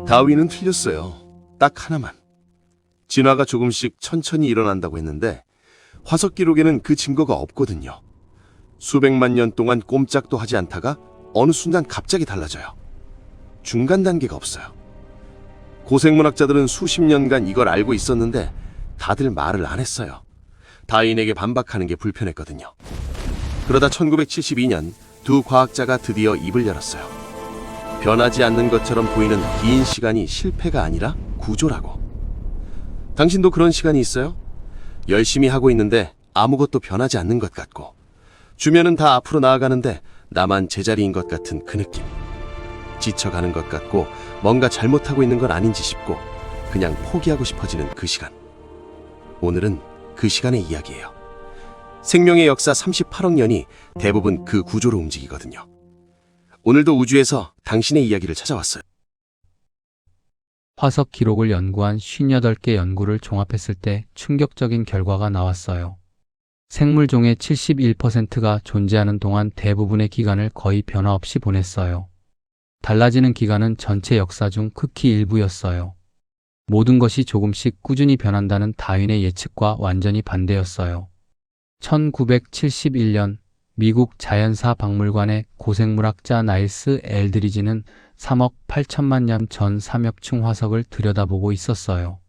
다윈은 틀렸어요. 딱 하나만. 진화가 조금씩 천천히 일어난다고 했는데 화석 기록에는 그 증거가 없거든요. 수백만 년 동안 꼼짝도 하지 않다가 어느 순간 갑자기 달라져요. 중간 단계가 없어요. 고생문학자들은 수십 년간 이걸 알고 있었는데 다들 말을 안 했어요. 다윈에게 반박하는 게 불편했거든요. 그러다 1972년 두 과학자가 드디어 입을 열었어요. 변하지 않는 것처럼 보이는 긴 시간이 실패가 아니라 구조라고. 당신도 그런 시간이 있어요? 열심히 하고 있는데 아무것도 변하지 않는 것 같고, 주변은 다 앞으로 나아가는데 나만 제자리인 것 같은 그 느낌. 지쳐가는 것 같고 뭔가 잘못하고 있는 건 아닌지 싶고 그냥 포기하고 싶어지는 그 시간. 오늘은 그 시간의 이야기예요. 생명의 역사 38억 년이 대부분 그 구조로 움직이거든요. 오늘도 우주에서 당신의 이야기를 찾아왔어요. 화석 기록을 연구한 58개 연구를 종합했을 때 충격적인 결과가 나왔어요. 생물종의 71%가 존재하는 동안 대부분의 기간을 거의 변화 없이 보냈어요. 달라지는 기간은 전체 역사 중 극히 일부였어요. 모든 것이 조금씩 꾸준히 변한다는 다윈의 예측과 완전히 반대였어요. 1971년 미국 자연사 박물관의 고생물학자 나일스 엘드리지는 3억 8천만 년 전 삼엽충 화석을 들여다보고 있었어요.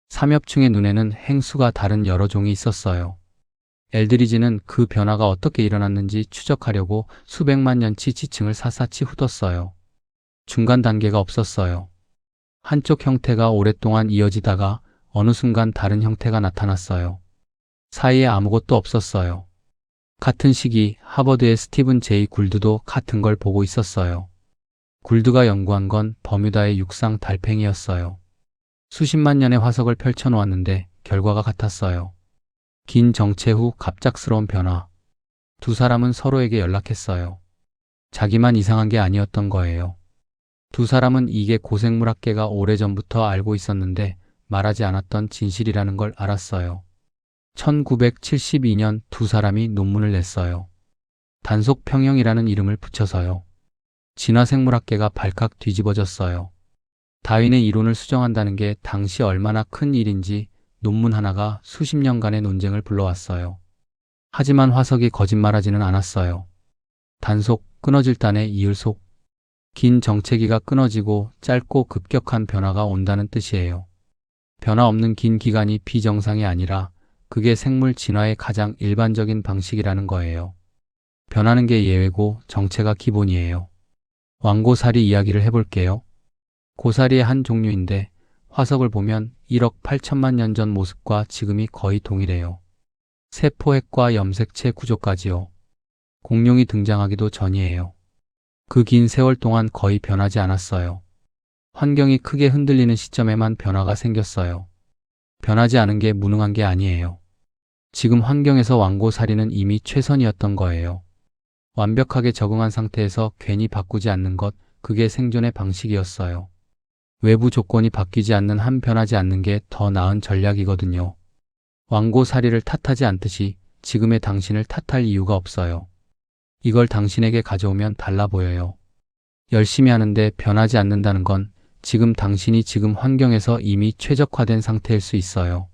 삼엽충의 눈에는 행수가 다른 여러 종이 있었어요. 엘드리지는 그 변화가 어떻게 일어났는지 추적하려고 수백만 년치 지층을 샅샅이 훑었어요. 중간 단계가 없었어요. 한쪽 형태가 오랫동안 이어지다가 어느 순간 다른 형태가 나타났어요. 사이에 아무것도 없었어요. 같은 시기 하버드의 스티븐 제이 굴드도 같은 걸 보고 있었어요. 굴드가 연구한 건 버뮤다의 육상 달팽이였어요. 수십만 년의 화석을 펼쳐놓았는데 결과가 같았어요. 긴 정체 후 갑작스러운 변화. 두 사람은 서로에게 연락했어요. 자기만 이상한 게 아니었던 거예요. 두 사람은 이게 고생물학계가 오래전부터 알고 있었는데 말하지 않았던 진실이라는 걸 알았어요. 1972년 두 사람이 논문을 냈어요. 단속 평형이라는 이름을 붙여서요. 진화생물학계가 발칵 뒤집어졌어요. 다윈의 이론을 수정한다는 게 당시 얼마나 큰 일인지 논문 하나가 수십 년간의 논쟁을 불러왔어요. 하지만 화석이 거짓말하지는 않았어요. 단속, 끊어질 단의 이을속. 긴 정체기가 끊어지고 짧고 급격한 변화가 온다는 뜻이에요. 변화 없는 긴 기간이 비정상이 아니라 그게 생물 진화의 가장 일반적인 방식이라는 거예요. 변하는 게 예외고 정체가 기본이에요. 왕고사리 이야기를 해볼게요. 고사리의 한 종류인데 화석을 보면 1억 8천만 년 전 모습과 지금이 거의 동일해요. 세포핵과 염색체 구조까지요. 공룡이 등장하기도 전이에요. 그 긴 세월 동안 거의 변하지 않았어요. 환경이 크게 흔들리는 시점에만 변화가 생겼어요. 변하지 않은 게 무능한 게 아니에요. 지금 환경에서 왕고사리는 이미 최선이었던 거예요. 완벽하게 적응한 상태에서 괜히 바꾸지 않는 것, 그게 생존의 방식이었어요. 외부 조건이 바뀌지 않는 한 변하지 않는 게 더 나은 전략이거든요. 왕고사리를 탓하지 않듯이 지금의 당신을 탓할 이유가 없어요. 이걸 당신에게 가져오면 달라 보여요. 열심히 하는데 변하지 않는다는 건 지금 당신이 지금 환경에서 이미 최적화된 상태일 수 있어요.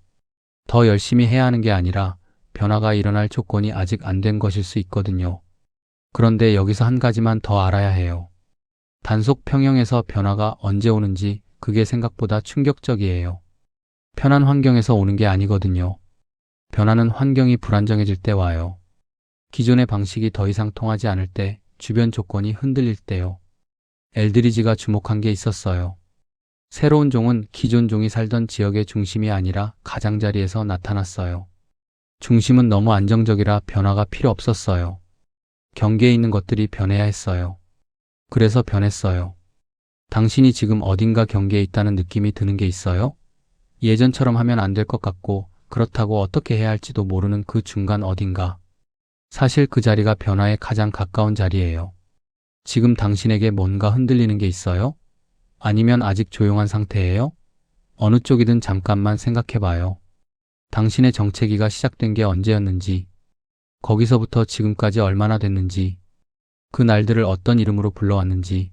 더 열심히 해야 하는 게 아니라 변화가 일어날 조건이 아직 안 된 것일 수 있거든요. 그런데 여기서 한 가지만 더 알아야 해요. 단속 평형에서 변화가 언제 오는지 그게 생각보다 충격적이에요. 편한 환경에서 오는 게 아니거든요. 변화는 환경이 불안정해질 때 와요. 기존의 방식이 더 이상 통하지 않을 때, 주변 조건이 흔들릴 때요. 엘드리지가 주목한 게 있었어요. 새로운 종은 기존 종이 살던 지역의 중심이 아니라 가장자리에서 나타났어요. 중심은 너무 안정적이라 변화가 필요 없었어요. 경계에 있는 것들이 변해야 했어요. 그래서 변했어요. 당신이 지금 어딘가 경계에 있다는 느낌이 드는 게 있어요? 예전처럼 하면 안 될 것 같고 그렇다고 어떻게 해야 할지도 모르는 그 중간 어딘가. 사실 그 자리가 변화에 가장 가까운 자리예요. 지금 당신에게 뭔가 흔들리는 게 있어요? 아니면 아직 조용한 상태예요? 어느 쪽이든 잠깐만 생각해봐요. 당신의 정체기가 시작된 게 언제였는지, 거기서부터 지금까지 얼마나 됐는지, 그 날들을 어떤 이름으로 불러왔는지.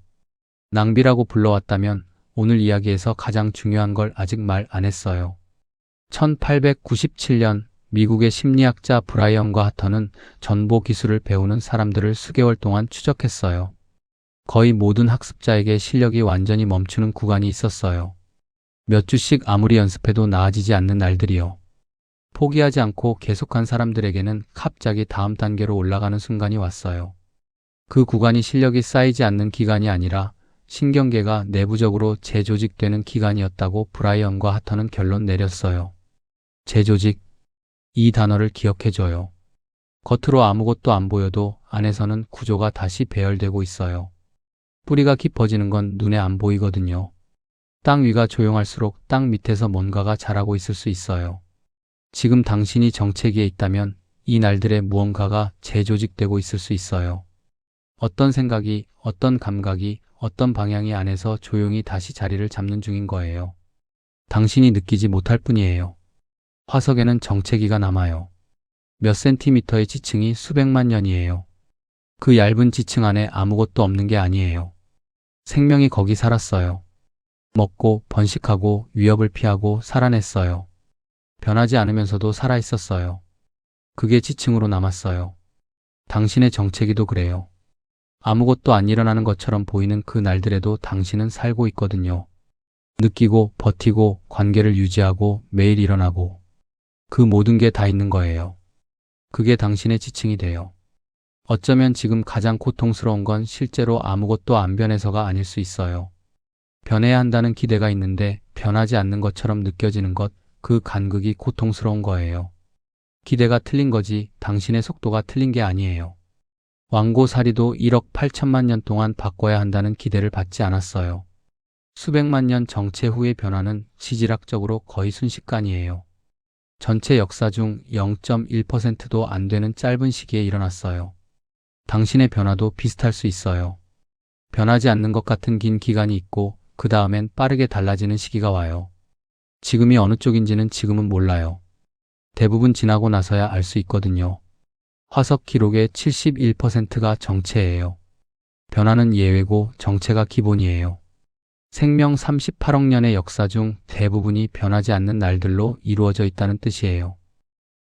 낭비라고 불러왔다면 오늘 이야기에서 가장 중요한 걸 아직 말 안 했어요. 1897년 미국의 심리학자 브라이언과 하터는 전보 기술을 배우는 사람들을 수개월 동안 추적했어요. 거의 모든 학습자에게 실력이 완전히 멈추는 구간이 있었어요. 몇 주씩 아무리 연습해도 나아지지 않는 날들이요. 포기하지 않고 계속한 사람들에게는 갑자기 다음 단계로 올라가는 순간이 왔어요. 그 구간이 실력이 쌓이지 않는 기간이 아니라 신경계가 내부적으로 재조직되는 기간이었다고 브라이언과 하터는 결론 내렸어요. 재조직. 이 단어를 기억해줘요. 겉으로 아무것도 안 보여도 안에서는 구조가 다시 배열되고 있어요. 뿌리가 깊어지는 건 눈에 안 보이거든요. 땅 위가 조용할수록 땅 밑에서 뭔가가 자라고 있을 수 있어요. 지금 당신이 정체기에 있다면 이 날들의 무언가가 재조직되고 있을 수 있어요. 어떤 생각이, 어떤 감각이, 어떤 방향이 안에서 조용히 다시 자리를 잡는 중인 거예요. 당신이 느끼지 못할 뿐이에요. 화석에는 정체기가 남아요. 몇 센티미터의 지층이 수백만 년이에요. 그 얇은 지층 안에 아무것도 없는 게 아니에요. 생명이 거기 살았어요. 먹고 번식하고 위협을 피하고 살아냈어요. 변하지 않으면서도 살아있었어요. 그게 지층으로 남았어요. 당신의 정체기도 그래요. 아무것도 안 일어나는 것처럼 보이는 그 날들에도 당신은 살고 있거든요. 느끼고 버티고 관계를 유지하고 매일 일어나고 그 모든 게 다 있는 거예요. 그게 당신의 지층이 돼요. 어쩌면 지금 가장 고통스러운 건 실제로 아무것도 안 변해서가 아닐 수 있어요. 변해야 한다는 기대가 있는데 변하지 않는 것처럼 느껴지는 것, 그 간극이 고통스러운 거예요. 기대가 틀린 거지 당신의 속도가 틀린 게 아니에요. 왕고사리도 1억 8천만 년 동안 바꿔야 한다는 기대를 받지 않았어요. 수백만 년 정체 후의 변화는 지질학적으로 거의 순식간이에요. 전체 역사 중 0.1%도 안 되는 짧은 시기에 일어났어요. 당신의 변화도 비슷할 수 있어요. 변하지 않는 것 같은 긴 기간이 있고 그 다음엔 빠르게 달라지는 시기가 와요. 지금이 어느 쪽인지는 지금은 몰라요. 대부분 지나고 나서야 알 수 있거든요. 화석 기록의 71%가 정체예요. 변화는 예외고 정체가 기본이에요. 생명 38억 년의 역사 중 대부분이 변하지 않는 날들로 이루어져 있다는 뜻이에요.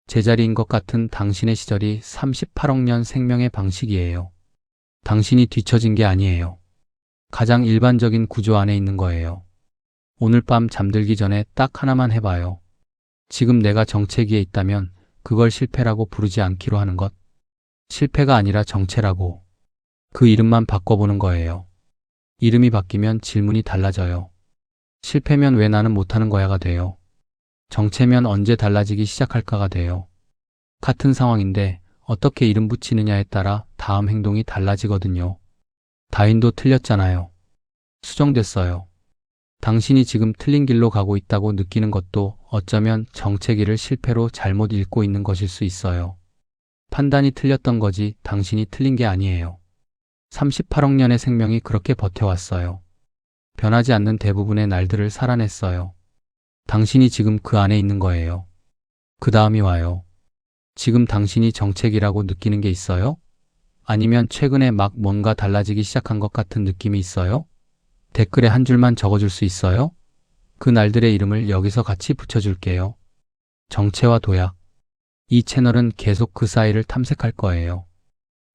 제자리인 것 같은 당신의 시절이 38억 년 생명의 방식이에요. 당신이 뒤처진 게 아니에요. 가장 일반적인 구조 안에 있는 거예요. 오늘 밤 잠들기 전에 딱 하나만 해봐요. 지금 내가 정체기에 있다면 그걸 실패라고 부르지 않기로 하는 것. 실패가 아니라 정체라고. 그 이름만 바꿔보는 거예요. 이름이 바뀌면 질문이 달라져요. 실패면 왜 나는 못하는 거야가 돼요. 정체면 언제 달라지기 시작할까가 돼요. 같은 상황인데 어떻게 이름 붙이느냐에 따라 다음 행동이 달라지거든요. 다윈도 틀렸잖아요. 수정됐어요. 당신이 지금 틀린 길로 가고 있다고 느끼는 것도 어쩌면 정체기를 실패로 잘못 읽고 있는 것일 수 있어요. 판단이 틀렸던 거지 당신이 틀린 게 아니에요. 38억 년의 생명이 그렇게 버텨왔어요. 변하지 않는 대부분의 날들을 살아냈어요. 당신이 지금 그 안에 있는 거예요. 그 다음이 와요. 지금 당신이 정체기라고 느끼는 게 있어요? 아니면 최근에 막 뭔가 달라지기 시작한 것 같은 느낌이 있어요? 댓글에 한 줄만 적어줄 수 있어요? 그 날들의 이름을 여기서 같이 붙여줄게요. 정체와 도약. 이 채널은 계속 그 사이를 탐색할 거예요.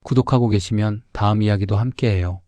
구독하고 계시면 다음 이야기도 함께해요.